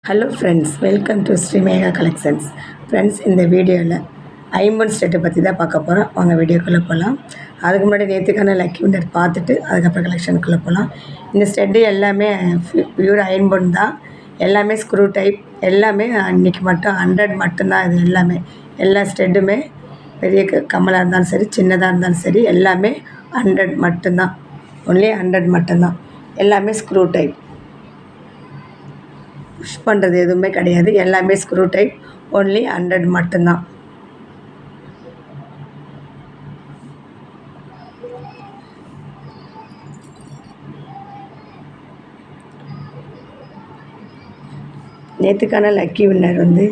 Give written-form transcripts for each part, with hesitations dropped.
Hello friends, welcome to Sri mega collections. Friends, இந்த வீடியோவில் ஐம்பொன் ஸ்டெட்டை பற்றி தான் பார்க்க போகிறோம். அவங்க வீடியோக்குள்ளே போகலாம். அதுக்கு முன்னாடி நேற்றுக்கான லக்கி வின்னர் பார்த்துட்டு அதுக்கப்புறம் கலெக்ஷனுக்குள்ளே போகலாம். இந்த ஸ்டெட்டு எல்லாமே பியூர் ஐம்பொன் தான். எல்லாமே ஸ்க்ரூ டைப். எல்லாமே அன்றைக்கி மட்டும் 100 மட்டும்தான். இது எல்லாமே எல்லா ஸ்டெட்டுமே பெரிய கம்மலாக இருந்தாலும் சரி, சின்னதாக இருந்தாலும் சரி, எல்லாமே 100 மட்டும்தான். ஒன்லி 100 மட்டும்தான். எல்லாமே ஸ்க்ரூ டைப். புஷ் பண்ணுறது எதுவுமே கிடையாது. எல்லாமே ஸ்க்ரூ டைப். ஒன்லி 100 மட்டும்தான். நேற்றுக்கான லக்கி வின்னர் வந்து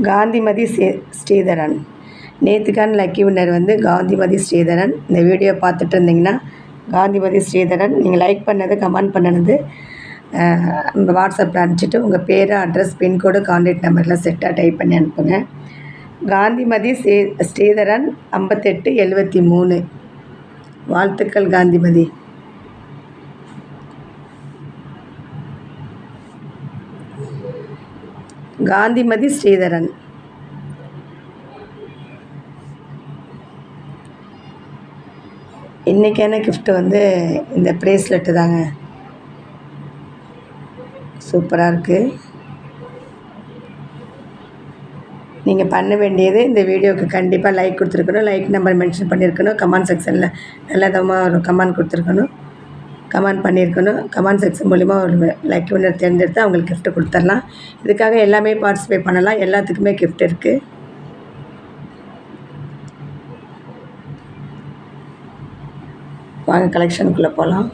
காந்திமதி ஸ்ரீதரன். நேற்றுக்கான லக்கி வின்னர் வந்து காந்திமதி ஸ்ரீதரன். இந்த வீடியோ பார்த்துட்டு இருந்தீங்கன்னா காந்திமதி ஸ்ரீதரன் நீங்கள் லைக் பண்ணது, கமெண்ட் பண்ணினது வாட்ஸ்அப்பில் அனுப்பிச்சிட்டு உங்கள் பேர், அட்ரஸ், பின்கோடு, கான்டாக்ட் நம்பர்லாம் செட்டாக டைப் பண்ணி அனுப்புங்க. காந்திமதி ஸ்ரீதரன் 5873. வாழ்த்துக்கள் காந்திமதி. காந்திமதி ஸ்ரீதரன். இன்றைக்கான கிஃப்ட் வந்து இந்த ப்ரேஸ்லெட்டு தாங்க. சூப்பராக இருக்குது. நீங்கள் பண்ண வேண்டியது இந்த வீடியோவுக்கு கண்டிப்பாக லைக் கொடுத்துருக்கணும், லைக் நம்பர் மென்ஷன் பண்ணியிருக்கணும், கமெண்ட் செக்ஷனில் நல்லதமாக ஒரு கமெண்ட் கொடுத்துருக்கணும், கமெண்ட் பண்ணியிருக்கணும். கமெண்ட் செக்ஷன் மூலிமா ஒரு லக்கி வின்னர் தேர்ந்தெடுத்து அவங்களுக்கு கிஃப்ட் கொடுத்துடலாம். இதுக்காக எல்லாமே பார்ட்டிசிபேட் பண்ணலாம். எல்லாத்துக்குமே கிஃப்ட் இருக்குது. வாங்க கலெக்ஷனுக்குள்ளே போகலாம்.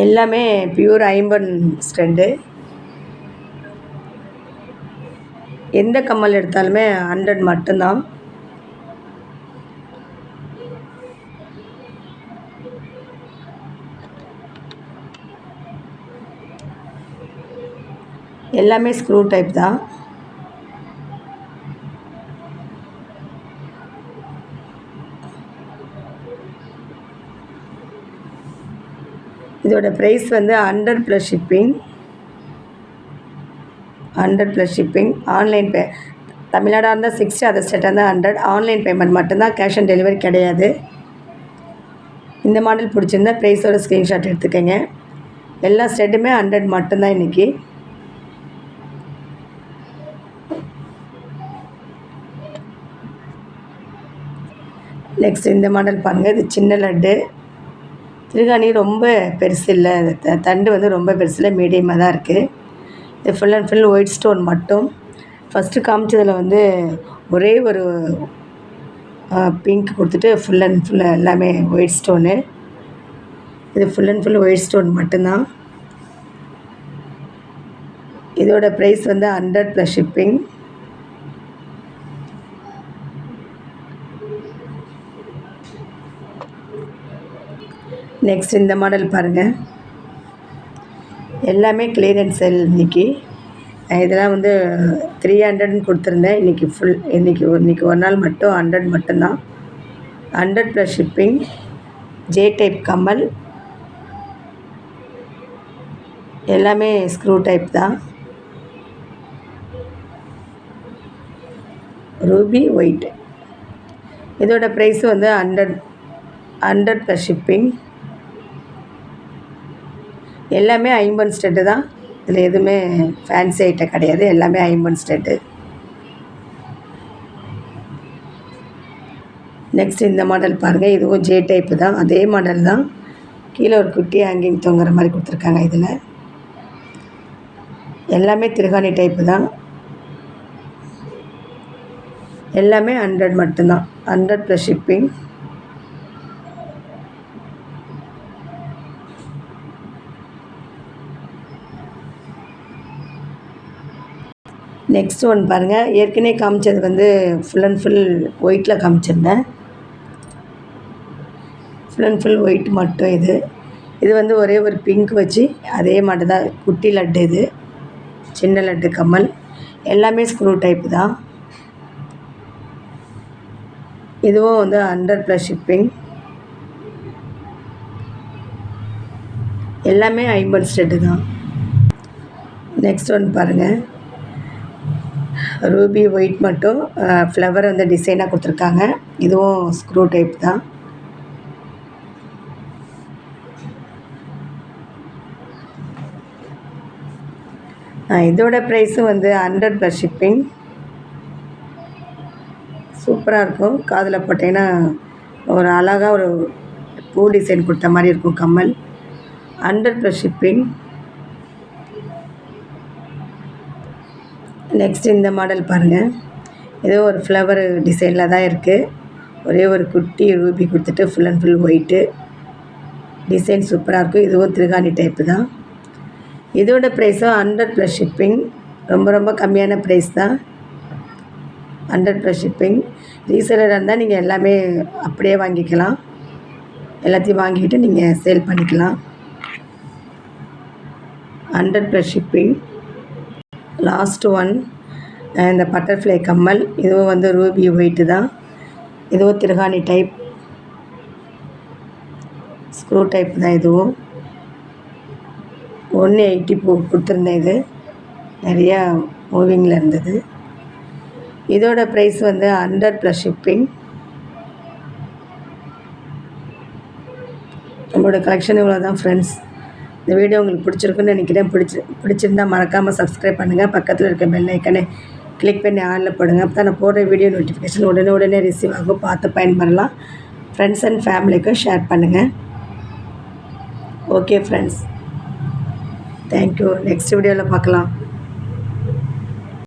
எல்லாமே பியூர் ஐம்பொன் ஸ்டெண்டு. எந்த கம்மல் எடுத்தாலுமே 100 மட்டும்தான். எல்லாமே ஸ்க்ரூ டைப் தான். இதோட ப்ரைஸ் வந்து 100 + ஷிப்பிங். 100 + ஷிப்பிங். ஆன்லைன் தமிழ்நாடாக இருந்தால் 60, அதர் ஸ்டேட்டாக இருந்தால் 100. ஆன்லைன் பேமெண்ட் மட்டும்தான், கேஷ் ஆன் டெலிவரி கிடையாது. இந்த மாடல் பிடிச்சிருந்தா ப்ரைஸோட ஸ்க்ரீன்ஷாட் எடுத்துக்கோங்க. எல்லா ஸ்டெட்டுமே 100 மட்டும்தான் இன்றைக்கி. நெக்ஸ்ட் இந்த மாடல் பாருங்கள். இது சின்ன லட்டு. திருகாணி ரொம்ப பெருசு இல்லை, தண்டு வந்து ரொம்ப பெருசு இல்லை, மீடியமாக தான் இருக்குது. இது full and full white stone மட்டும். ஃபஸ்ட்டு காமிச்சதில் வந்து ஒரே ஒரு பிங்க் கொடுத்துட்டு ஃபுல் அண்ட் ஃபுல் எல்லாமே ஒயிட் ஸ்டோனு. இது full and full white stone மட்டும்தான். இதோட ப்ரைஸ் வந்து 100 + ஷிப்பிங். நெக்ஸ்ட் இந்த மாடல் பாருங்கள். எல்லாமே கிளியரன்ஸ் சேல் இன்றைக்கி. இதெல்லாம் வந்து 300ன்னு கொடுத்துருந்தேன். இன்றைக்கி ஒரு நாள் மட்டும் 100 மட்டும்தான். 100 + ஷிப்பிங். ஜே டைப் கம்மல். எல்லாமே ஸ்க்ரூ டைப் தான். Ruby white. இதோட ப்ரைஸ் வந்து 100 + ஷிப்பிங். எல்லாமே ஐம்பொன் ஸ்டெட்டு தான். இதில் எதுவுமே ஃபேன்சி ஐட்டம் கிடையாது. எல்லாமே ஐம்பொன் ஸ்டெட்டு. நெக்ஸ்ட் இந்த மாடல் பாருங்கள். இதுவும் ஜே டைப்பு தான். அதே மாடல் தான். கீழே ஒரு குட்டி ஹேங்கிங் தொங்குற மாதிரி கொடுத்துருக்காங்க. இதில் எல்லாமே திருகாணி டைப்பு தான். எல்லாமே 100 மட்டும்தான். 100 + ஷிப்பிங். நெக்ஸ்ட் ஒன் பாருங்கள். ஏற்கனவே காமிச்சது வந்து ஃபுல் அண்ட் ஃபுல் ஒயிட்டில் காமிச்சிருந்தேன். ஃபுல் அண்ட் ஃபுல் ஒயிட் மட்டும் இது. இது வந்து ஒரே ஒரு பிங்க் வச்சு அதே மாதிரி தான் குட்டி லட்டு. இது சின்ன லட்டு கம்மல் எல்லாமே ஸ்க்ரூ டைப் தான். இதுவும் வந்து 100+ ஷிப்பிங். எல்லாமே ஐம்பது ஸ்டெட்டு தான். நெக்ஸ்ட் ஒன் பாருங்கள், ரூபி ஒயிட் மட்டும் ஃப்ளவர் வந்து டிசைனாக கொடுத்துருக்காங்க. இதுவும் ஸ்க்ரூ டைப் தான். இதோட ப்ரைஸும் வந்து 100+ ஷிப்பிங். சூப்பராக இருக்கும். காதில் போட்டிங்கன்னா ஒரு அழகாக ஒரு பூ டிசைன் கொடுத்த மாதிரி இருக்கும் கம்மல். 100+ ஷிப்பிங். நெக்ஸ்ட் இந்த மாடல் பாருங்கள். ஏதோ ஒரு ஃப்ளவர் டிசைனில் தான் இருக்குது. ஒரே ஒரு குட்டி ரூபி கொடுத்துட்டு full and full white design சூப்பராக இருக்கும். இதுவும் திருகாணி டைப்பு தான். இதோட ப்ரைஸும் 100+ ஷிப்பிங். ரொம்ப ரொம்ப கம்மியான ப்ரைஸ் தான். 100+ ஷிப்பிங். ரீசேலராக இருந்தால் நீங்கள் எல்லாமே அப்படியே வாங்கிக்கலாம். எல்லாத்தையும் வாங்கிக்கிட்டு நீங்கள் சேல் பண்ணிக்கலாம். 100+ ஷிப்பிங். லாஸ்ட் ஒன் இந்த பட்டர்ஃப்ளை கம்மல். இதுவும் வந்து ரூபி ஒயிட்டு தான். இதுவும் திருகாணி டைப் ஸ்க்ரூ டைப் தான். இதுவும் 180 கொடுத்துருந்தேன். இது நிறையா மூவிங்கில் இருந்தது. இதோட ப்ரைஸ் வந்து 100+ ஷிப்பிங். நம்மளோட கலெக்ஷன் இவ்வளோ தான் ஃப்ரெண்ட்ஸ். இந்த வீடியோ உங்களுக்கு பிடிச்சிருக்குன்னு நினைக்கிறேன். பிடிச்சிருந்தால் மறக்காமல் சப்ஸ்கிரைப் பண்ணுங்கள். பக்கத்தில் இருக்க பெல் ஐக்கனை கிளிக் பண்ணி ஆனில் போடுங்க. அப்போ தான் நான் போடுற வீடியோ நோட்டிஃபிகேஷன் உடனே ரிசீவ் ஆகும். பார்த்து பயன்பெறலாம். ஃப்ரெண்ட்ஸ் அண்ட் ஃபேமிலிக்கும் ஷேர் பண்ணுங்கள். Okay friends, thank you. நெக்ஸ்ட் வீடியோவில் பார்க்கலாம்.